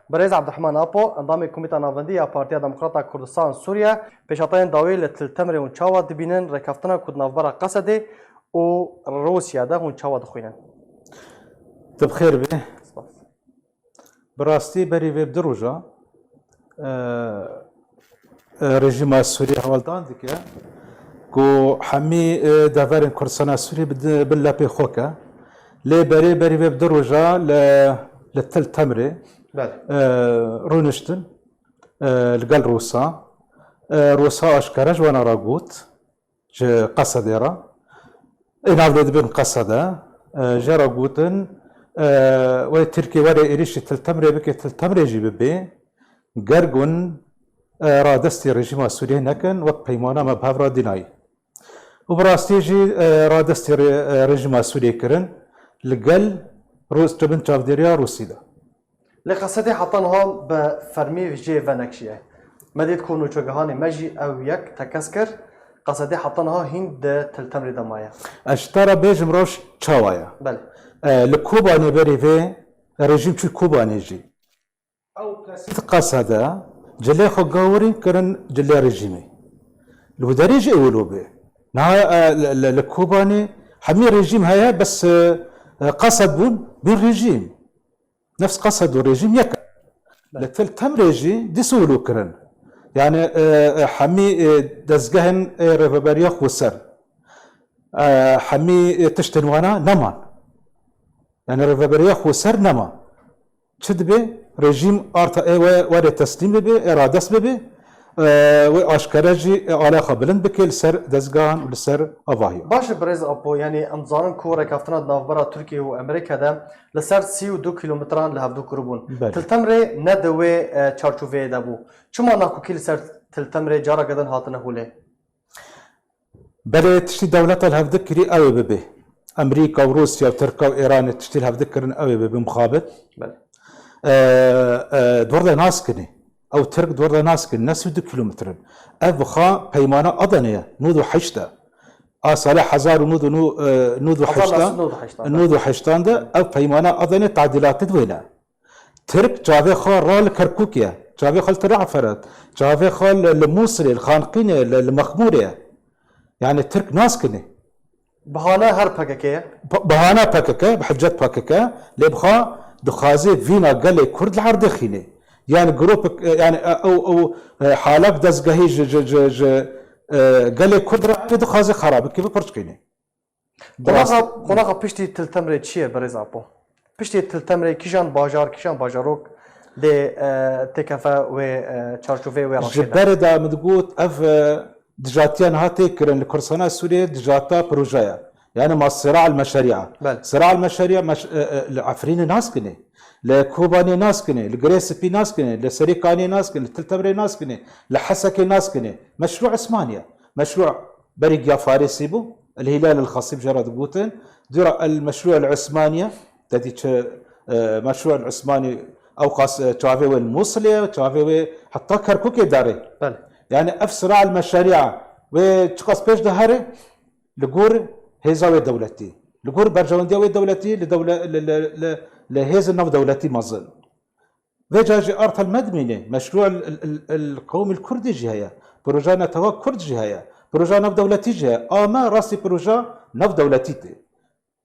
برئيس عبدالرحمن أبو اندامê komîta navendî ya Partiya Demokrata Kurdistan Suriye pêşatayên dawê li Tiltemirê hûn çawa dibînin rêkeftina ku di navbera Qesedê û Rûsyayê de hûn çawa dixwînin. Bixêr bê. Bi rastî berî vê bi du roja rejîma Sûriye hewaldan dike ku hemî deverên Kurdistana Sûriye bi lepê xwe ke. Lê berê vê bi du roja li Tiltemirê rûniştin li gel Rûsa. Rûsa aşkere ji wan re got ji Qesedê re. Navê dibin Qesedê jê re gotin wê Tirkiye were êrişî Tiltemirê bike Tiltemirê jî bibe gergun radestê rejîma Sûriye nekin wek peymana me bi hev re dînayî. û bi rastî jî radestê rejîma Sûriye kirin li gel dibin çavdêriya Rûsî de. Li Qesedê heta niha bi fermî jê venekşiye. Me dît ku nûçegehanê me jî ew yek tekez kir. Qesedê heta niha hîn di Tiltemirê de maye. Ez ji te re bêjim roj çawa ye. Li Kobanê berê vê rejîm çû Kobanê jî. Ew kesî Qesedê cilê xwe gawirîn kirin cilê rejîmê. Li Huderê jî ew bê. Niha li Kobanê hemî rejîm heye bes Qesed bûn bîn rejîm. Nefs Qesed û rejîm yek. Li Tiltemirê jî dîsa wilo kirin. Yani hemî dezgehên rêveberiya xweser. Hemî tiştên wana neman. Yani rêveberiya xweser nema. Çi dibe? Rejîm arta were teslîm bibe, radest bibe wê aşkere jî alaxa bilind bike li ser dezgahan û li ser avahiyan. Baş e Birêz Apo yanî em zanin ku rêkeftina di navbera Tirkiye û Amerîkê de li ser 32 kilometran li hevdû kiribûn. Tiltemirê ne di wê çarçoveyê de bû. Çima nakokî li ser Tiltemirê careke din hatine holê? Belê tiştî dewleta li hevdik kirî ew ê bibe. Amerîka û Rûsya û Tirkiye û Îranê tiştî li hevdik kirin ew ê bibe muxabit. Dwerde naskirî. Ew Tirk dwerde naskirî ne 32 kilometrin. Ev bixa peymana Adanê ye 98 de. A salê 1998 de ev peymana Adanê tadilatê dibêne. Tirk çavê xwe ra li Kerkûkê, çavê xwe li Raferet, çavê xwe li Mosilê, li Xanqînê, li Mexmûrê. Yani Tirk naskirî. Bihane her PKK'ye? Bihane PKK, bi hicret PKK lê bixa dixwaze vîna gelê Kurd li erdê xîne. Yani grup yani ew halek dezgehî ji gelê Kurd re dixwaze xerab bike bi pirçikîne. Qonaxa piştî Tiltemirê çi ye Birêz Apo? Piştî Tiltemirê kîjan bajar, kîjan bajarok dê têkefe wê çarçoveyê wê ji berê de min digot ev dijatiyan hatê kirin li Kurdistana Sûriye dijata projeye. Yani ma sirâ meşeriya. Sirâ meşeriya li Efrînê naskine, li Kobanê naskine, li Girêspî naskine, li Serêkanê naskine, li Tiltemirê naskine, li Hesekê naskine. Meşru İsmaniye. Meşru berî giya Farîsî bû. الهلال الخصيب جرى دقوتن درا المشروع العثماني تدي مشروع العثماني اوقاس تشافي والموصليه تشافي حتى كركوك داري يعني افسرع المشاريع وتشقص بيش دهري لقور هيزاوي دولتي لقور برجونديوي دولتي لدوله لهيز النف دولتي مظل وجاجي ارث المدمنه مشروع القومي الكردي جهه بروجانا توا كرد جهه پروژه نو دولتی جه اما راستی پروژه نو دولتی ته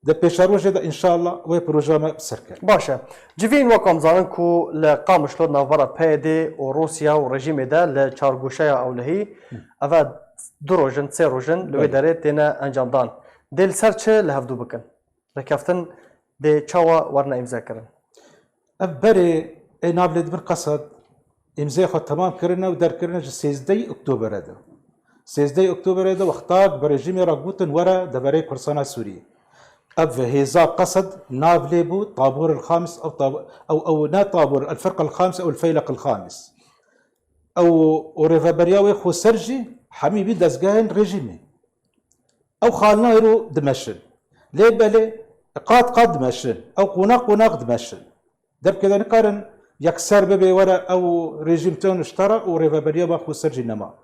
ده پیشروجه ده ان شاء الله و پروژه ما سرکه باشه جوین وکم زارن کو لقامشلو نوورا پیدی و روسیا و رژیم ده ل چارگوشه اولهی اوا دروجن سه روجن لو اداره تنه انجام دان دل سرچه لهفدو بکن رکفتن ده چاوا ورنه امضا کردن ابری نابلد بر قصد امضا خو تمام کردن و در کردن 13 اکتبر ده 13 اکتبر ده وقتاك برجيم راغوتن ورا دبري كرسانا سوري اب هيزا قصد نافليبو طابور الخامس او نا طابور الفرقه الخامسه او الفيلق الخامس او ريفابرياوي خو سرجي حميبي دزغان ريجيمي او خالنا يرو دمشق ليه بالي قاد دمشق او قناق دمشق درب كذا نقارن يكسر ببي ورا او ريجيم تون اشترى وريفابريا خو سرجي نما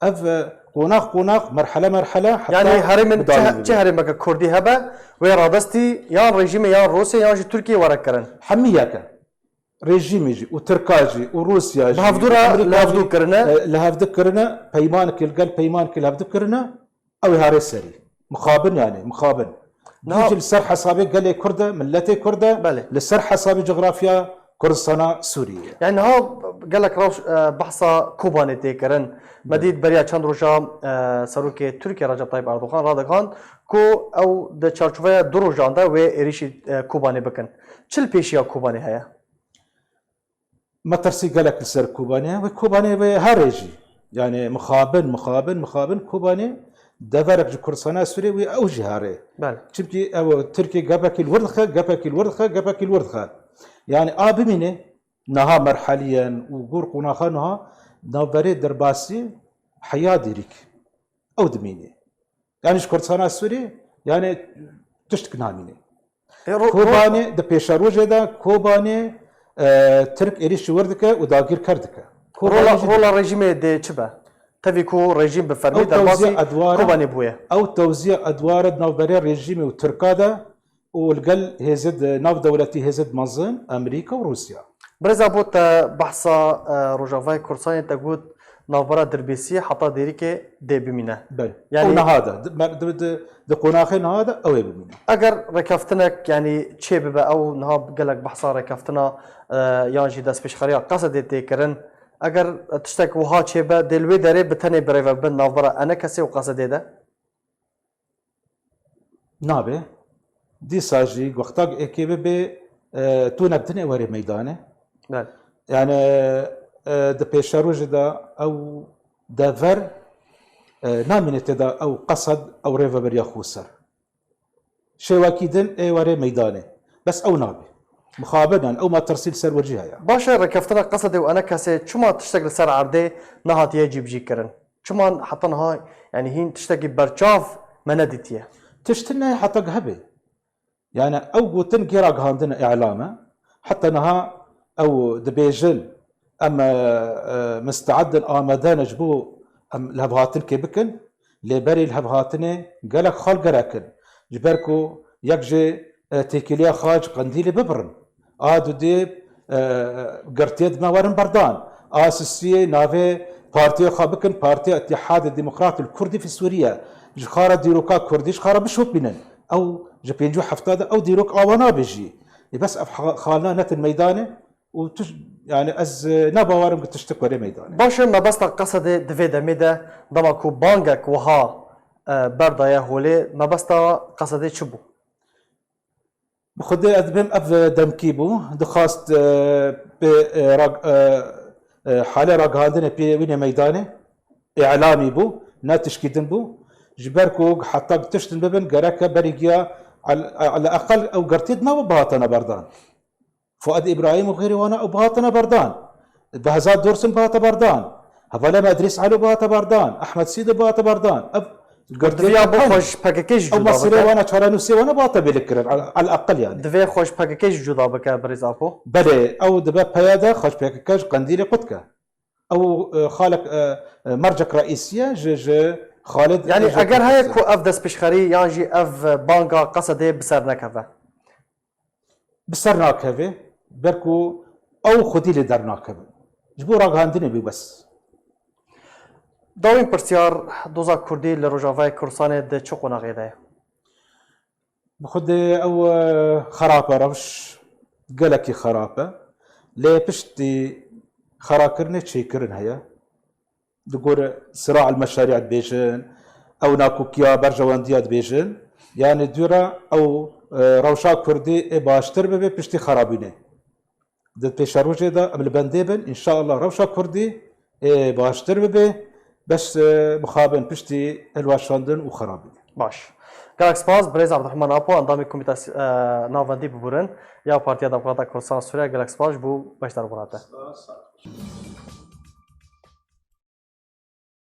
اف قناق مرحله حتى يعني هرم هرم كردي هبه ويرادستي يا رژیم یا روسیه یا ترکیه ورا کرن حمیه رژیمی جی و ترکاجی و روسیا جی لهفدو کرنه لهفدو کرنه پیمان کل گل پیمان کل لهفدو کرنه او هاری سری مخابن يعني مخابن نجي لسر حسابي قال كرده ملتي كرده لسر حسابي جغرافيا كردستان سوريا يعني ها قال لك روش بحثا كوباني تيكرن مديد بريا چند روجا سروكي تركيا رجب طيب اردوغان رادغان كو او د چارچوبه دروجان دا و اريشي كوباني بكن چل پیشيا كوباني هيا ما ترسي قال لك لسر كوباني وكوباني هاريجي يعني مخابن كوباني دفرق كردستان سوريا و او جهاري چمكي او تركيا قبك الوردخه يعني آبمينه نها مرحليا وقور قناخانها نوبري درباسي حياة ديريك أو دمينه يعني كردستان السوري يعني تشتك نامينه كوباني دا بيشاروجه دا كوباني ترك إريش وردكه وداغير كردكه رولا ريجيمي دي چبا تفيكو ريجيم بفرمي درباسي كوباني بويا أو توزيع أدوار نوبري ريجيمي وتركادا والقل هيزد ناف دولتي هيزد منظم امريكا وروسيا برزا بوت بحثا روجافاي كورساني تقول نافرا دربيسي حتى ديريكي دي بمينه يعني هذا دقوناخين هذا او بمينه اگر ركفتنك يعني تشي ببا او نهاب قالك بحثا ركفتنا يانجي داس بشخريا قصد تيكرن اگر تشتك وها تشي با دلوي داري بتني بريفا بن نافرا انا كسي وقصد ده نابه دي ساجي وقتاق اكيبه بي تو نبتني وري ميدانه يعني دا بيشاروج دا او دافر نامنت دا او قصد او ريفا بريا خوسر شواكيدن اي وري ميدانه بس او نابي مخابنا او ما ترسيل سر وجهها يعني باشا ركفتنا قصدي وانا كاسي شما تشتغل سر عرضي نهات يجيب جي كرن شما حتى نهاي يعني هين تشتغل برشاف مندتيه تشتنا حتى قهبي يعني او قوتن قراق عندنا اعلامه حتى نها او دبيجل اما مستعد آمدان جبو ام لهبهاتن كبكن لبري الهبهاتن قالك خال قراكن جبركو يكجي تيكيليا خاج قنديلي ببرن ادو دي قرتيد ما ورن بردان اساسي نافي بارتي خابكن بارتي اتحاد الديمقراطي الكردي في سوريا جخاره ديروكا كردي جخاره بشوب بينن او جبينجو حفتاده او ديروك اوانا بيجي بس خالنا نت الميدان وتش يعني از نبا وارم تشتكي ميدان باش ما بس قصد دفيدا ميدا دمكو بانجك وها بردايا هولي ما بس قصد شبو بخدي ادبم اف دمكيبو دخاست حاله راق هاندنا بي وين ميدانه اعلامي بو ناتشكيدن بو جبركو حتى تشتن ببن قراكا بريقيا على الاقل او قرتيد ما بهاتنا بردان فؤاد ابراهيم وغيري وانا بهاتنا بردان بهزاد دورسن بهاتا بردان هذا ما ادريس علو بهاتا بردان احمد سيد بهاتا بردان قرتيا بو خوش باكيج جودا او مصري وانا تشارانوسي وانا بهاتا بلكرن على الاقل يعني دفي خوش باكيج جودا بك بريز ابو بلي او دبا بياده خوش باكيج قنديلي قدكه او خالق مرجك رئيسيه جج خالد يعني اگر هاي كو اف دس بشخري يانجي اف بانكا قصده بسرنكفه بسرناكفه بركو او خدي لي درناكفه جبو راغ هاندني بي بس داوين برسيار دوزا كردي لروجافاي كورساني د چقونا غيده بخد او خرابه روش قالكي خرابه لي بشتي خراكرني تشيكرن هيا دقور صراع المشاريع بيجن او ناكوكيا برجوانديا بيجن يعني دورا او روشا كردي باشتر ببي بشتي خرابينه دد بيشاروجي دا قبل بنديبن ان شاء الله روشا كردي باشتر ببي بس مخابن بشتي الواشاندن وخرابينه باش قالك سباس بريز عبدالرحمن ابو اندامي كوميتا نافندي ببورن يا بارتيا ديمقراطي كردستان سوريا قالك سباس بو باشتر براته